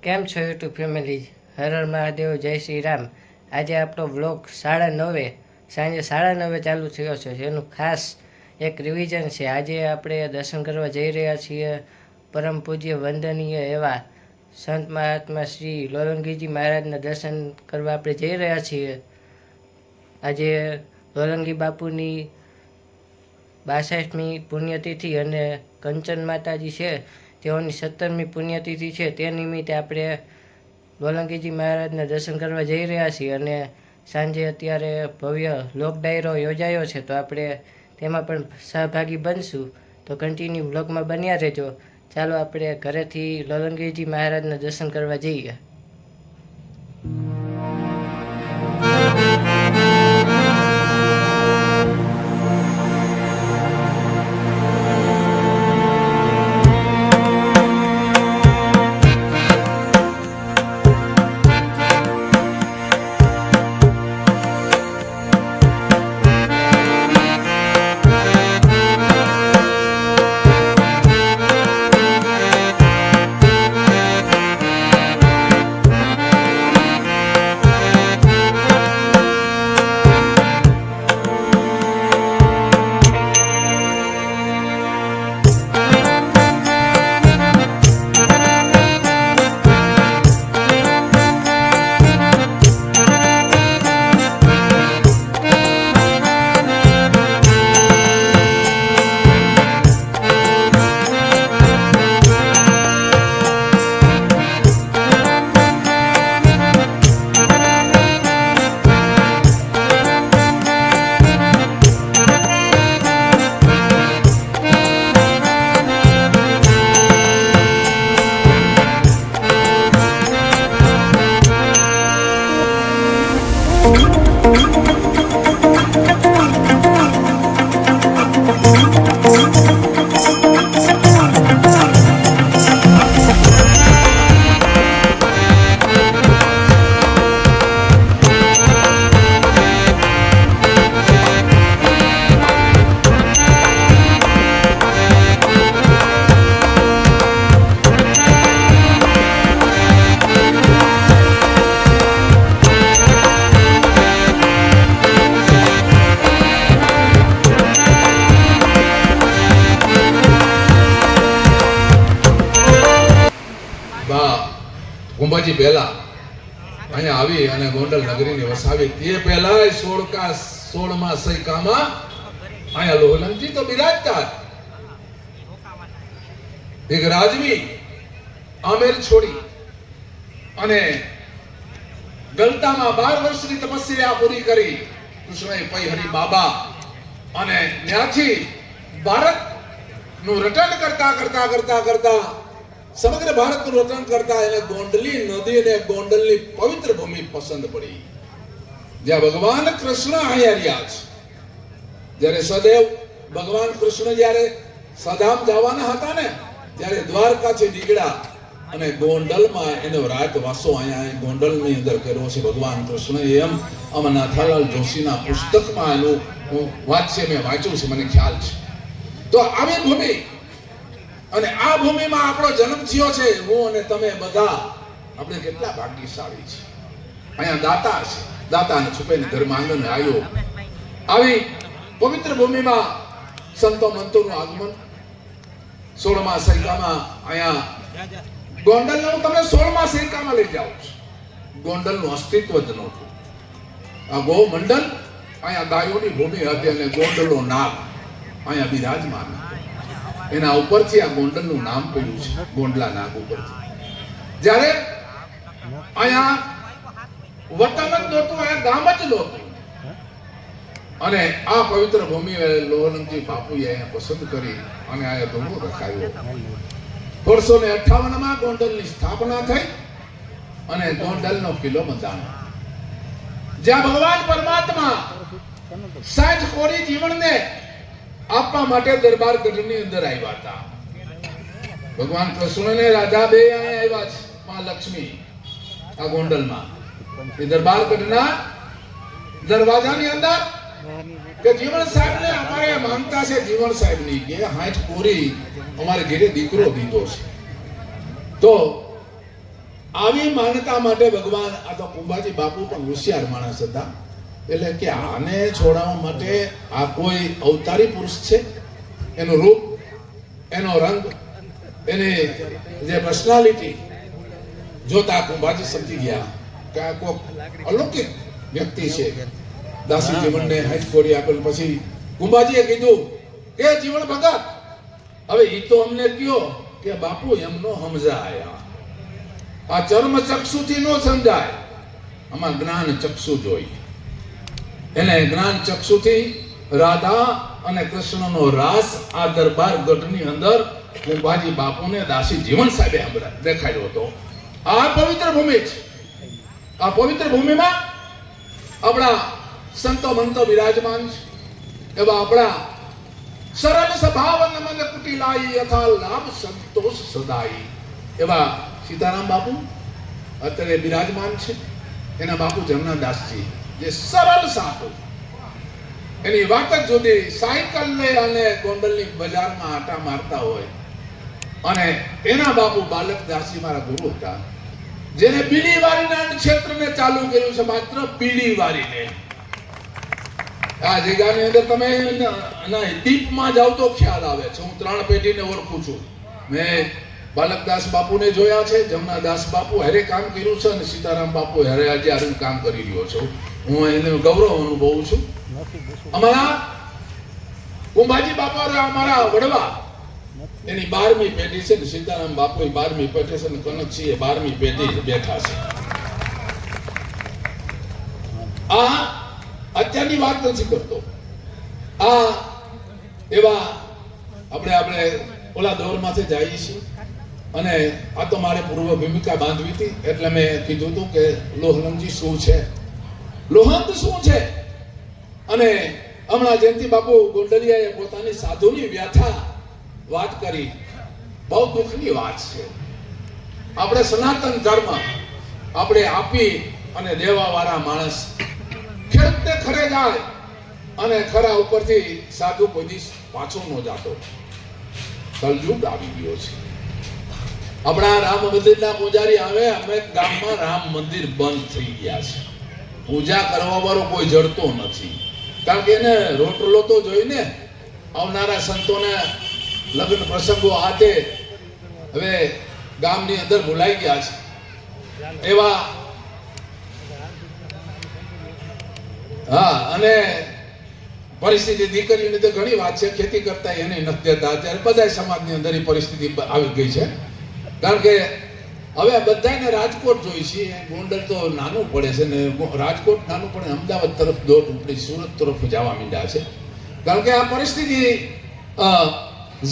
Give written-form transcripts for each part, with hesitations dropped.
કેમ છો YouTube family? Har Har Mahadev, જય શ્રી રામ. આજે આપણો વ્લોગ 9:30 સાંજે 9:30 ચાલુ થયો છે, જેનું ખાસ એક રિવિઝન છે. આજે આપણે દર્શન કરવા જઈ રહ્યા છીએ પરમ પૂજ્ય વંદનીય એવા સંત મહાત્મા શ્રી લોલંગીજી મહારાજના દર્શન કરવા આપણે જઈ રહ્યા છીએ. આજે લોલંગી બાપુની 62મી પુણ્યતિથિ અને કંચન માતાજી છે તેઓની 17મી પુણ્યતિથિ છે. તે નિમિત્તે આપણે લોલંગીજી મહારાજના દર્શન કરવા જઈ રહ્યા છીએ અને સાંજે અત્યારે ભવ્ય લોક ડાયરો યોજાયો છે, તો આપણે તેમાં પણ સહભાગી બનશું. તો કન્ટિન્યુ બ્લોગમાં બન્યા રહેજો. ચાલો આપણે ઘરેથી લોલંગીજી મહારાજના દર્શન કરવા જઈએ. કુંભાજી પહેલા અહીંયા આવી અને ગોંડલ નગરીને વસાવી તે પહેલા 16માં સૈકામાં અહીંયા લોલંગજી તો બિરાજતા. એક રાજવી આમેર છોડી અને ગલતામાં 12 વર્ષની તપસ્યા પૂરી કરી કૃષ્ણએ પૈહરી બાબા અને ત્યાંથી ભારતનું રટણ કરતા સમગ્ર ભારતનું રટણ કરતા એને ગોંડલી નદી અને ગોંડલની પવિત્ર ભૂમિ પસંદ પડી, જ્યાં ભગવાન કૃષ્ણ અહીંયા રહ્યા છે. જ્યારે સદેવ ભગવાન કૃષ્ણ જ્યારે સધામ જવાના હતા ને, ત્યારે દ્વારકાથી નીકળ્યા અને ગોંડલમાં એનો રાત વાસો અહીંયા ગોંડલની અંદર કર્યો છે ભગવાન કૃષ્ણએ. એમ આમાં નાથાલાલ જોશીના પુસ્તકમાં એનું વાંચ્ય મેં વાંચ્યું છે, મને ખ્યાલ છે. તો આવી ભૂમિ અને આ ભૂમિમાં આપણો જન્મ થયો છે. હું અને તમે બધા આપણે કેટલા ભાગ્યશાળી છે. અહીંયા દાતા છે, દાતાને છુપાઈને ઘરમાં આંગણ આવ્યો. આવી પવિત્ર ભૂમિમાં સંતો મંતોનું આગમન 16માં સૈકામાં અહીંયા ગોંડલને હું તમને 16માં સૈકામાં લઈ જાઉં છું. ગોંડલનું અસ્તિત્વ જ નહોતું. આ ગો મંડલ અહીંયા ગાયોની ભૂમિ હતી અને ગોંડલનો નાગ અહીંયા બિરાજમાન. એના ઉપરથી આ ગોંડલનું નામ પડ્યું છે, ગોંડલા નાગ ઉપરથી. જ્યારે અહીંયા વતન જ નહોતું, અહીંયા ગામ જ નહોતું અને આ પવિત્ર ભૂમિ લોલંગજી બાપુએ અહીંયા પસંદ કરી અને અહીંયા ધૂમો રખાયો. 1658માં ગોંડલની સ્થાપના થઈ અને ગોંડલનો કિલ્લો બંધાયો, જ્યાં ભગવાન પરમાત્મા સાંજ કોરી જીવનને આપવા માટે દરબાર ગઢની અંદર આવ્યા હતા. ભગવાન કૃષ્ણ ને રાધા બે અહીંયા આવ્યા છે, માં લક્ષ્મી આ ગોંડલમાં. એ દરબાર ગઢના દરવાજાની અંદર કે જીવન સાહેબ ને અમારે માંગતા છે, જીવન સાહેબ ની કે 60 પૂરી અમારે ઘરે દીકરો દીધો છે, તો આવી માન્યતા માટે ભગવાન, આ તો કુંભાજી બાપુ પણ હોશિયાર માણસ હતા, એટલે કે આને છોડાવવા માટે આ કોઈ અવતારી પુરુષ છે, એનું રૂપ, એનો રંગ, એની જે પર્સનાલિટી જોતા કુંભાજી સમજી ગયા કે આ કોઈક અલૌકિક વ્યક્તિ છે. દાસી જીવનને હાથ કોરી આપેલ પછી કુંભાજીએ કીધું કે જીવન ભગત, હવે ઈ તો અમને કયો કે બાપુ એમનો સમજાય, આ ચર્મ ચક્ષુથી નો સમજાય, આમાં જ્ઞાન ચક્ષુ જોઈએ. એને જ્ઞાન ચક્ષુથી રાધા અને કૃષ્ણનો રાસ આ દરબાર ગઢની અંદર કુંભાજી બાપુને દાસી જીવન સાહેબે દેખાડ્યો હતો. આ પવિત્ર ભૂમિ છે. આ પવિત્ર ભૂમિમાં આપણા સંતો મંતો બિરાજમાન છે. એવા આપણા સરળ સ્વભાવ મન કુટિલાઈ યથા લાભ સંતોષ સદાઈ એવા સીતારામ બાપુ અત્યારે બિરાજમાન છે. એના બાપુ જમનાદાસજી જે સરળ સાધુ, એની વાત જ જુદી. સાયકલ લઈ અને ગોંડલની બજારમાં આટા મારતા હોય, અને એના બાપુ બાલકદાસજી મારા ગુરુ હતા, જેને બીડીવારીના ક્ષેત્રને ચાલુ કર્યું છે, માત્ર બીડીવારીને. આ જગ્યાની અંદર તમે દીપમાં જાવ તો ખ્યાલ આવે છે. હું 3 પેઢીને ઓળખું છું. મેં બાલકદાસ બાપુને જોયા છે, જમનાદાસ બાપુ હારે કામ કર્યું છે, અને સીતારામ બાપુ હારે આજે હારું કામ કરી રહ્યો છું. હું એને ગૌરવ અનુભવું છું. અમારા કુંભાજી બાપા અમારા વડવા, એની 12મી પેઢી છે ને, સીતારામ બાપુ 12મી પેઢી છે, ને કનકસિંહ 12મી પેઢી બેઠા છે. આ અત્યારની વાત નથી કરતો. આ એવા આપણે ઓલા દોરમાંથી જઈએ છીએ, અને આ તો મારે પૂર્વ ભૂમિકા બાંધવી હતી, એટલે મેં કીધું હતું કે લોહલંગજી શું છે, લોહંત શું છે. અને હમણાં જયંતિ બાપુ ગોંડલિયાએ પોતાની સાધુની વ્યથા વાત કરી. બહુ દુઃખની વાત છે. આપણે સનાતન ધર્મ આપણે આપી અને દેવા વાળા માણસ, ખેડૂતને ખરે જાય અને ખરા ઉપરથી સાધુ કોઈ દિવસ પાછો ન જાતો. કલયુગ આવી ગયો છે. આપણા રામ મંદિરના પૂજારી આવે, અમે ગામમાં રામ મંદિર બંધ થઈ ગયા છે. પૂજા કરવા વાળો કોઈ જડતો નથી, કારણ કે એને રોટલો તો જોઈને આવનારા સંતોને લગ્ન પ્રસંગો આતે હવે ગામની અંદર ભૂલાઈ ગયા છે. એવા અને પરિસ્થિતિ દીકરીની તો ઘણી વાત છે, ખેતી કરતા એને નથી દેતા. અત્યારે બધા સમાજની અંદર એ પરિસ્થિતિ આવી ગઈ છે, કારણ કે હવે બધાને રાજકોટ જોઈ છે. ગોંડલ તો નાનું પડે છે ને, રાજકોટ નાનું પડે, અમદાવાદ તરફ દોટ ઉપડી, સુરત તરફ જવા માંડ્યા છે, કારણ કે આ પરિસ્થિતિ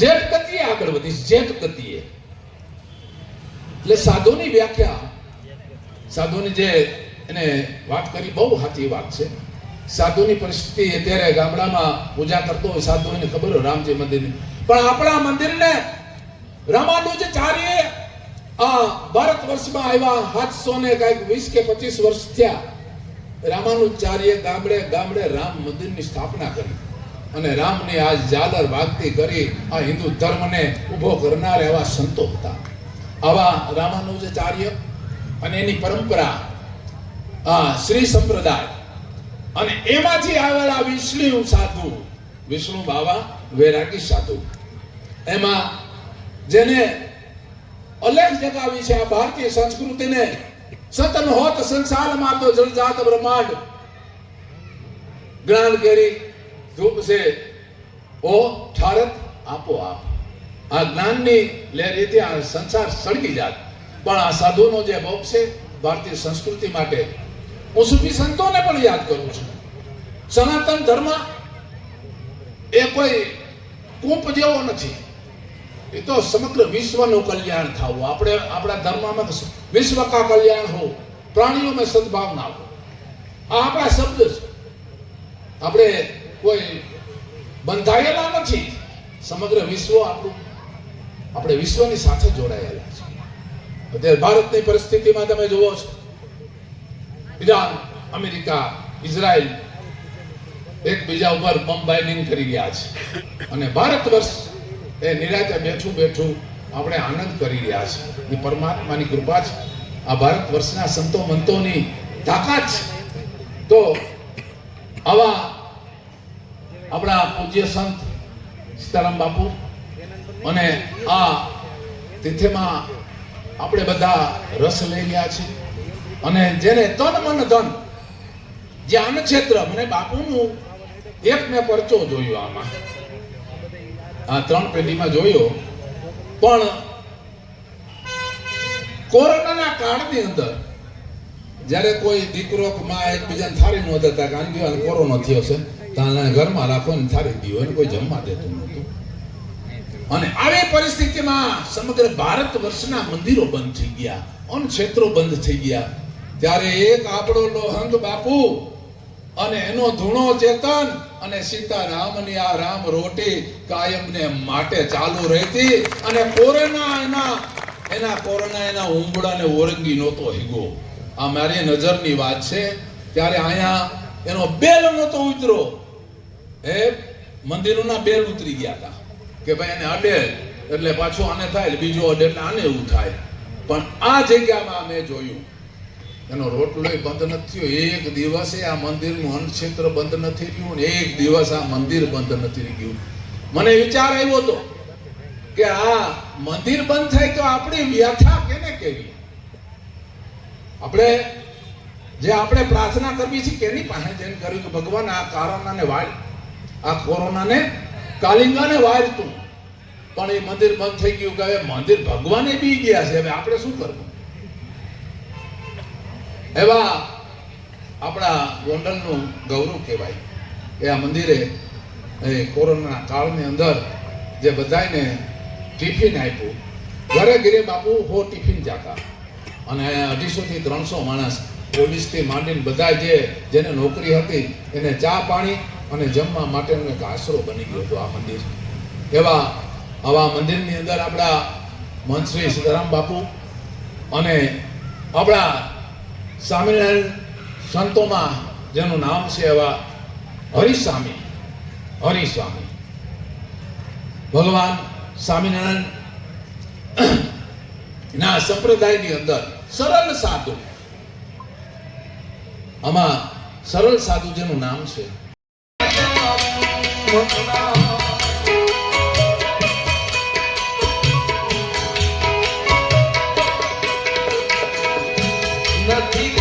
જેટ ગતિએ આગળ વધી, જેટ ગતિએ. એટલે સાધુની વ્યાખ્યા, સાધુની જે એને વાત કરી બહુ સાચી વાત છે. સાધુની પરિસ્થિતિ અત્યારે ગામડામાં પૂજા કરતો હોય સાધુ, એને ખબર હોય રામજી મંદિરની, પણ આપણા મંદિરને રામાનુજાચાર્ય ભારત વર્ષમાં આવ્યા 700 ને કઈક 20 કે 25 વર્ષ થયા. રામાનુજાચાર્ય ગામડે ગામડે રામ મંદિરની સ્થાપના કરી, અને રામની આ ઝાલર વાગતી કરી આ હિન્દુ ધર્મને ઉભો કરનાર એવા સંતો હતા. આવા રામાનુજાચાર્ય અને એની પરંપરા શ્રી સંપ્રદાય, અને એમાંથી આવેલા વિષ્ણુ સાધુ, વિષ્ણુ બાવા વૈરાગી સાધુ, એમાં જેને અલેખ જગાવી છે આ ભારતીય સંસ્કૃતિને. સતન હોત સંસારમાં તો જળજાત બ્રહ્માંડ, જ્ઞાન કેરી ધૂપ છે ઓ ઠારત આપોઆપ. આ જ્ઞાનની લહેરીથી આ સંસાર સળગી જાત. પણ આ સાધુનો જે ભોગ છે ભારતીય સંસ્કૃતિ માટે, હું સૂફી સંતોને પણ યાદ કરું છું. સનાતન ધર્મ એ કોઈ કૂપ જેવો નથી, એ તો સમગ્ર વિશ્વનું કલ્યાણ થવું. આપણે આપણા ધર્મમાં વિશ્વ કા કલ્યાણ હો, પ્રાણીઓમાં સદભાવના હો, આ આપણા શબ્દ છે. આપણે કોઈ બંધાયેલા નથી. સમગ્ર વિશ્વ આપણું, આપણે વિશ્વની સાથે જોડાયેલા છે. અત્યારે ભારતની પરિસ્થિતિમાં તમે જુઓ છો, ઈરાન, અમેરિકા, ઇઝરાયલ એકબીજા ઉપર બોમ્બાઇનિંગ કરી રહ્યા છે, અને ભારત વર્ષ એ નિરાતે બેઠું બેઠું આપણે આનંદ કરી રહ્યા છે. એ પરમાત્માની કૃપા છે. આ ભારત વર્ષના સંતો મંતોની તાકાત છે. તો આવા આપણા પૂજ્ય સંત સીતારામ બાપુ અને આ તિથિમાં આપણે બધા રસ લઈ રહ્યા છીએ અને જેને તન મન ધન જે અન્ન ક્ષેત્ર, મને બાપુનું એક મેં પરચો જોયો આમાં, આ 3 પેઢીમાં જોયો, પણ કોરોનાના કાળની અંદર જ્યારે કોઈ દીકરો કે માં એકબીજાને થાળી ન દેતા, કારણ કે કોરોના થયો છે તાને ઘરમાં રાખો ને થાળી દીવો, એને કોઈ જમવા દેતું નહોતું. અને આવી પરિસ્થિતિમાં સમગ્ર ભારત વર્ષના મંદિરો બંધ થઈ ગયા, અન્ન ક્ષેત્રો બંધ થઈ ગયા, ત્યારે એક આપણો લોહંગ બાપુ અને એનો ધૂણો ચેતન અને સીતારામની આ રામ રોટી કાયમને માટે ચાલુ રહેતી. અને કોરોના એના ઉંબળાને ઓરંગી નહોતો હીગો. આ મારી નજરની વાત છે. ત્યારે અહીંયા એનો બેલ નહોતો ઉતરો, એ મંદિરોના બેલ ઉતરી ગયા હતા કે ભાઈ એને અડે એટલે પાછું આને થાય, એટલે બીજો અડે એટલે આને એવું થાય. પણ આ જગ્યામાં મેં જોયું એનો રોટલો બંધ નથી થયો, એક દિવસે આ મંદિરનું અન્ન ક્ષેત્ર બંધ નથી થયું, એક દિવસ આ મંદિર બંધ નથી ગયું. મને વિચાર આવ્યો હતો કે આ મંદિર બંધ થાય તો આપણી વ્યથા કેને કેવી, આપણે પ્રાર્થના કરવી છે કેની પાસે જઈને કર્યું કે ભગવાન આ કોરોનાને વાળ, આ કોરોનાને કાલિંગાને વાળ તું. પણ એ મંદિર બંધ થઈ ગયું કે હવે મંદિર ભગવાને બી ગયા છે, હવે આપણે શું કરવું? એવા આપણા ગોંડલનું ગૌરવ કહેવાય કે આ મંદિરે કોરોના કાળની અંદર જે બધાને ટિફિન આપ્યું, ઘરે ઘરે બાપુ ટિફિન જાતા, અને 250 થી 300 માણસ પોલીસથી માંડીને બધા જેને નોકરી હતી એને ચા પાણી અને જમવા માટેનો એક આશરો બની ગયો હતો આ મંદિર. આવા મંદિરની અંદર આપણા મંત્રી સીતારામ બાપુ અને આપણા સ્વામિનારાયણ સંતોમાં જેનું નામ છે એવા હરિસ્વામી ભગવાન સ્વામિનારાયણ ના સંપ્રદાયની અંદર સરળ સાધુ, આમાં સરળ સાધુ જેનું નામ છે નથી